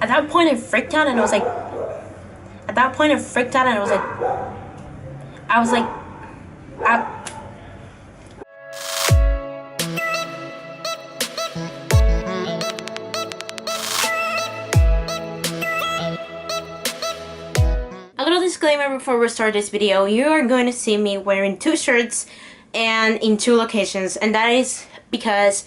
At that point I freaked out and I was like, a little disclaimer before we start this video. You are going to see me wearing 2 shirts and in 2 locations, and that is because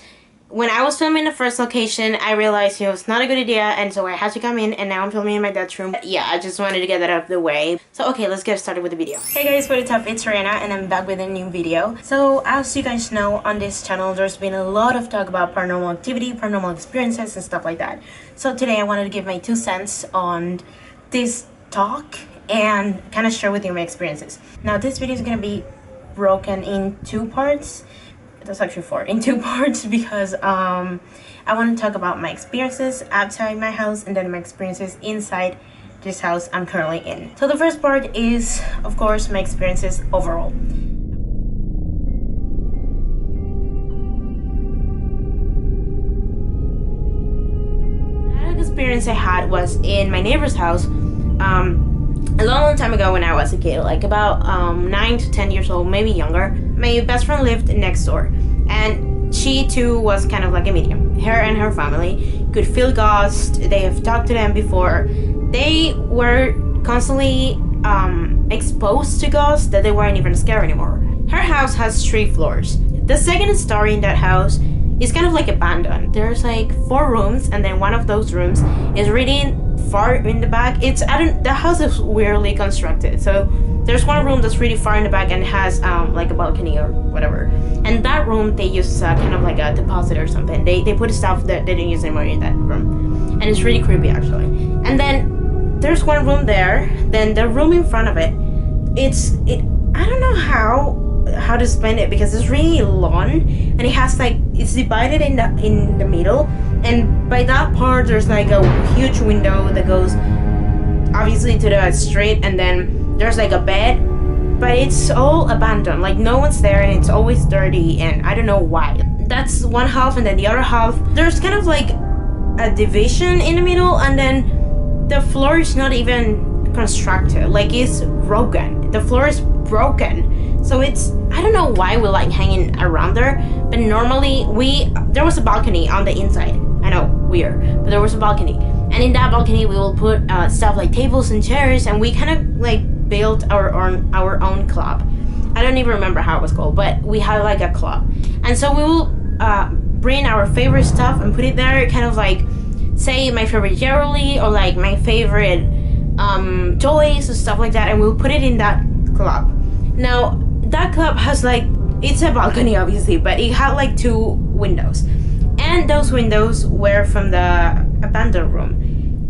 when I was filming the first location, I realized it was not a good idea, and so I had to come in, and now I'm filming in my dad's room. Yeah, I just wanted to get that out of the way. So okay, let's get started with the video. Hey guys, what is up? It's Rihanna, and I'm back with a new video. So as you guys know, on this channel, there's been a lot of talk about paranormal activity, paranormal experiences, and stuff like that. So today I wanted to give my 2 cents on this talk and kind of share with you my experiences. Now this video is going to be broken in 2 parts. That's actually 4, in 2 parts, because I want to talk about my experiences outside my house and then my experiences inside this house I'm currently in. So the first part is, of course, my experiences overall. The experience I had was in my neighbor's house a long time ago when I was a kid, like about 9 to 10 years old, maybe younger. My best friend lived next door, and she too was kind of like a medium. Her and her family could feel ghosts. They have talked to them before. They were constantly exposed to ghosts that they weren't even scared anymore. Her house has 3 floors. The second story in that house is kind of like abandoned. There's like 4 rooms, and then one of those rooms is really far in the back. The house is weirdly constructed, so there's one room that's really far in the back and has like a balcony or whatever, and that room they use kind of like a deposit or something. They put stuff that they didn't use anymore in that room, and it's really creepy actually. And then there's one room there, then the room in front of it, I don't know how to explain it, because it's really long, and it has like, it's divided in the middle, and by that part there's like a huge window that goes obviously to the street, and then there's like a bed, but it's all abandoned, like no one's there, and it's always dirty, and I don't know why. That's one half, and then the other half there's kind of like a division in the middle, and then the floor is not even constructed, like it's broken. The floor is broken, so it's, I don't know why we like hanging around there, but normally there was a balcony on the inside. I know, weird, but there was a balcony, and in that balcony we will put stuff like tables and chairs, and we kind of like built our own club. I don't even remember how it was called, but we had like a club, and so we will bring our favorite stuff and put it there, kind of like say my favorite jelly or like my favorite toys and stuff like that, and we'll put it in that club. Now that club has like, it's a balcony obviously, but it had like 2 windows, and those windows were from the abandoned room.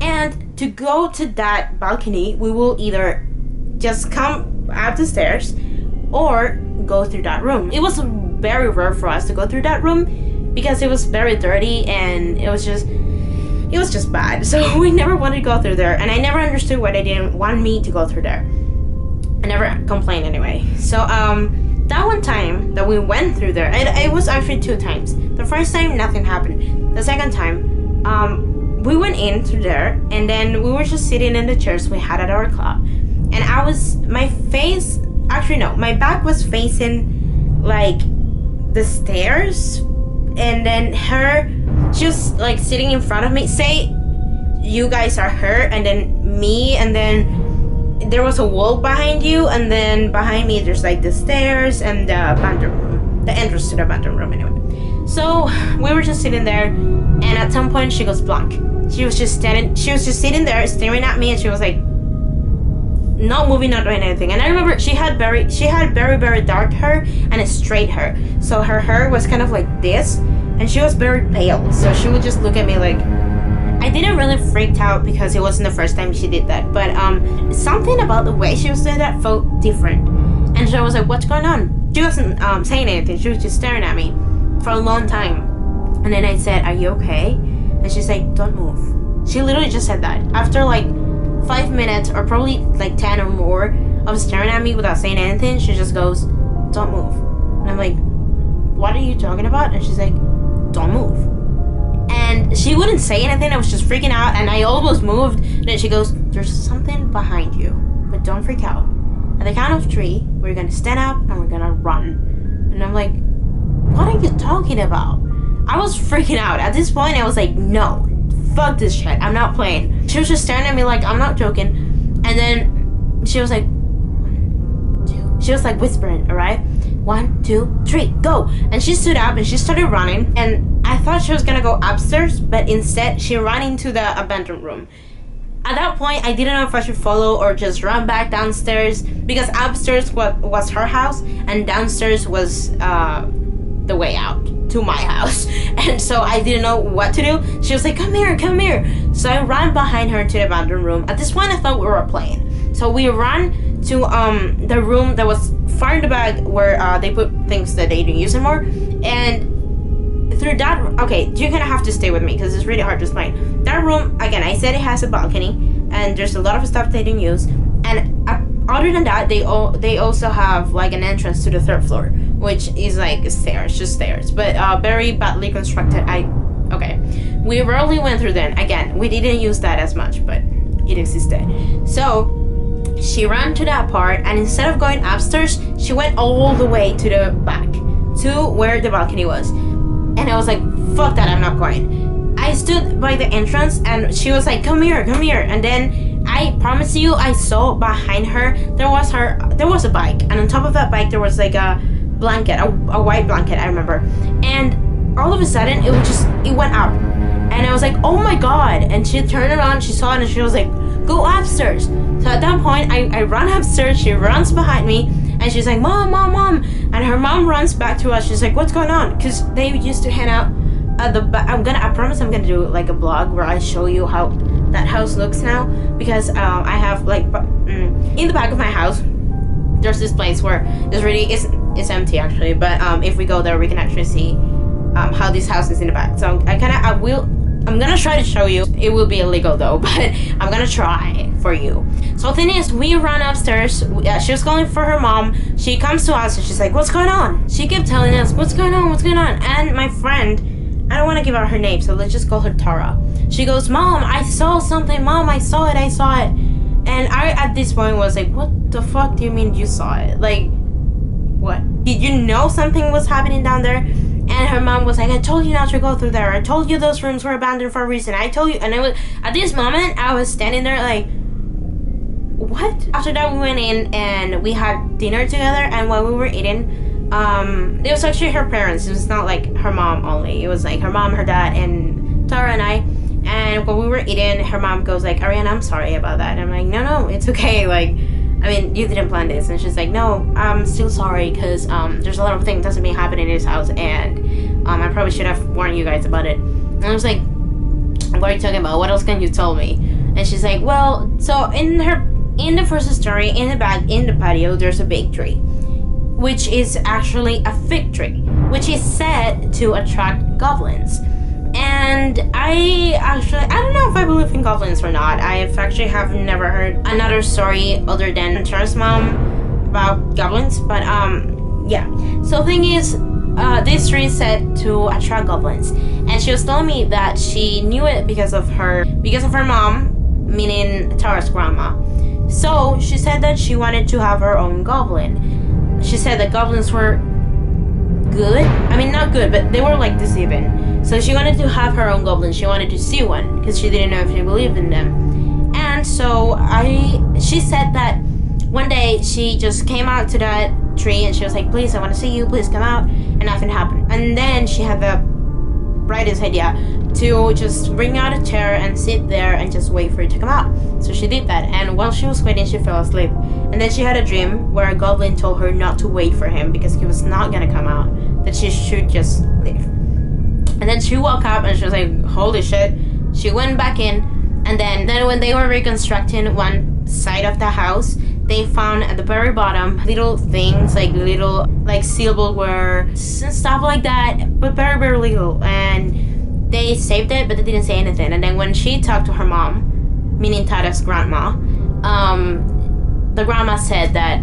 And to go to that balcony, we will either just come up the stairs or go through that room. It was very rare for us to go through that room because it was very dirty, and it was just bad. So we never wanted to go through there, and I never understood why they didn't want me to go through there. I never complained anyway. So that one time that we went through there, it was actually 2 times. The first time nothing happened. The second time we went in through there, and then we were just sitting in the chairs we had at our club, and my back was facing like the stairs, and then her just like sitting in front of me. Say you guys are her, and then me, and then there was a wall behind you, and then behind me there's like the stairs and the abandoned room, the entrance to the abandoned room anyway. So we were just sitting there, and at some point she goes blank. She was just sitting there staring at me, and she was like not moving, not doing anything. And I remember she had very very dark hair and a straight hair, so her hair was kind of like this, and she was very pale, so she would just look at me like, I didn't really freak out because it wasn't the first time she did that, but something about the way she was doing that felt different, and so I was like, what's going on? She wasn't saying anything. She was just staring at me for a long time, and then I said, are you okay? And she's like, don't move. She literally just said that after like 5 minutes or probably like 10 or more of staring at me without saying anything. She just goes, don't move. And I'm like, what are you talking about? And she's like, don't move. And she wouldn't say anything. I was just freaking out, and I almost moved. Then she goes, "There's something behind you, but don't freak out. At the count of 3, we're gonna stand up and we're gonna run." And I'm like, "What are you talking about?" I was freaking out. At this point, I was like, "No, fuck this shit. I'm not playing." She was just staring at me like I'm not joking. And then she was like, 1, 2. She was like whispering, "Alright, 1, 2, 3, go!" And she stood up and she started running. And I thought she was gonna go upstairs, but instead she ran into the abandoned room. At that point, I didn't know if I should follow or just run back downstairs, because upstairs was her house and downstairs was the way out to my house. And so I didn't know what to do. She was like, "Come here, come here." So I ran behind her to the abandoned room. At this point, I thought we were playing. So we ran to the room that was far in the back where they put things that they didn't use anymore. And through that, okay, you're gonna have to stay with me because it's really hard to explain. That room, again, I said it has a balcony and there's a lot of stuff they didn't use. And other than that, they also have like an entrance to the 3rd floor, which is like stairs, just stairs, but very badly constructed. Okay, we rarely went through them. Again, we didn't use that as much, but it existed. So she ran to that part, and instead of going upstairs, she went all the way to the back, to where the balcony was. And I was like, "Fuck that, I'm not going." I stood by the entrance, and she was like, "Come here, come here." And then I promise you, I saw behind her, there was a bike, and on top of that bike there was like a blanket, a white blanket, I remember. And all of a sudden, it went up, and I was like, "Oh my god!" And she turned around, she saw it, and she was like, "Go upstairs." So at that point, I run upstairs. She runs behind me, and she's like, "Mom, mom, mom!" And her mom runs back to us. She's like, "What's going on?" Because they used to hang out at the back. I promise I'm gonna do like a vlog where I show you how that house looks now, because I have like in the back of my house there's this place where it's empty actually, but if we go there we can actually see how this house is in the back. So I'm gonna try to show you. It will be illegal though, but I'm gonna try for you. So the thing is, we ran upstairs. She was calling for her mom. She comes to us and she's like, "What's going on?" She kept telling us, "What's going on? What's going on?" And my friend, I don't want to give out her name, so let's just call her Tara. She goes, "Mom, I saw something. Mom, I saw it. And I, at this point, was like, "What the fuck do you mean you saw it? Like, what? Did you know something was happening down there?" And her mom was like, "I told you not to go through there. I told you those rooms were abandoned for a reason. I told you." And I was, at this moment, I was standing there like, what? After that, we went in and we had dinner together. And while we were eating, it was actually her parents. It was not like her mom only. It was like her mom, her dad, and Tara and I. And when we were eating, her mom goes like, "Ariana, I'm sorry about that." And I'm like, no, it's okay. Like, I mean, you didn't plan this. And she's like, "No, I'm still sorry because there's a lot of things doesn't mean happening in this house, and I probably should have warned you guys about it." And I was like, "What are you talking about? What else can you tell me?" And she's like, "Well, so in the first story, in the back, in the patio, there's a big tree, which is actually a fig tree, which is said to attract goblins." And I don't know if I believe in goblins or not. I have never heard another story other than Tara's mom about goblins. But yeah. So the thing is, this tree is said to attract goblins, and she was telling me that she knew it because of her mom, meaning Tara's grandma. So she said that she wanted to have her own goblin. She said that goblins were good. I mean, not good, but they were like deceiving. So she wanted to have her own goblin. She wanted to see one because she didn't know if she believed in them. And so she said that one day she just came out to that tree and she was like, "Please, I want to see you. Please come out." And nothing happened. And then she had the brightest idea to just bring out a chair and sit there and just wait for it to come out. So she did that. And while she was waiting, she fell asleep. And then she had a dream where a goblin told her not to wait for him because he was not gonna come out, that she should just leave. And then she woke up and she was like, "Holy shit." She went back in, and then when they were reconstructing one side of the house, they found at the very bottom little things, like silverware and stuff like that, but very, very little. And they saved it, but they didn't say anything. And then when she talked to her mom, meaning Tara's grandma, the grandma said that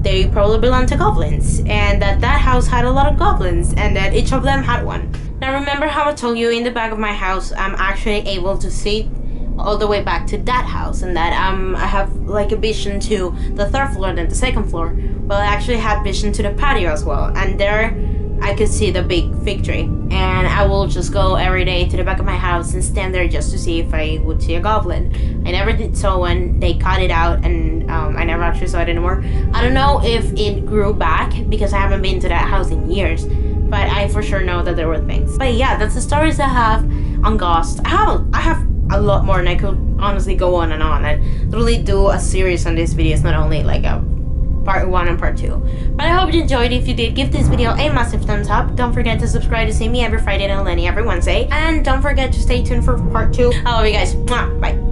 they probably belonged to goblins, and that house had a lot of goblins, and that each of them had one. Now Now remember how I told you in the back of my house, I'm actually able to see all the way back to that house, and that I have like a vision to the 3rd floor and the 2nd floor. Well, I actually had vision to the patio as well, and there I could see the big fig tree, and I will just go every day to the back of my house and stand there just to see if I would see a goblin. I never did so when they cut it out, and I never actually saw it anymore. I don't know if it grew back because I haven't been to that house in years, but I for sure know that there were things. But yeah, that's the stories I have on ghosts. I have a lot more, and I could honestly go on and literally do a series on these videos, not only like a part 1 and part 2. But I hope you enjoyed. If you did, give this video a massive thumbs up. Don't forget to subscribe to see me every Friday and Leni every Wednesday, and don't forget to stay tuned for part 2. I love you guys. Mwah. Bye.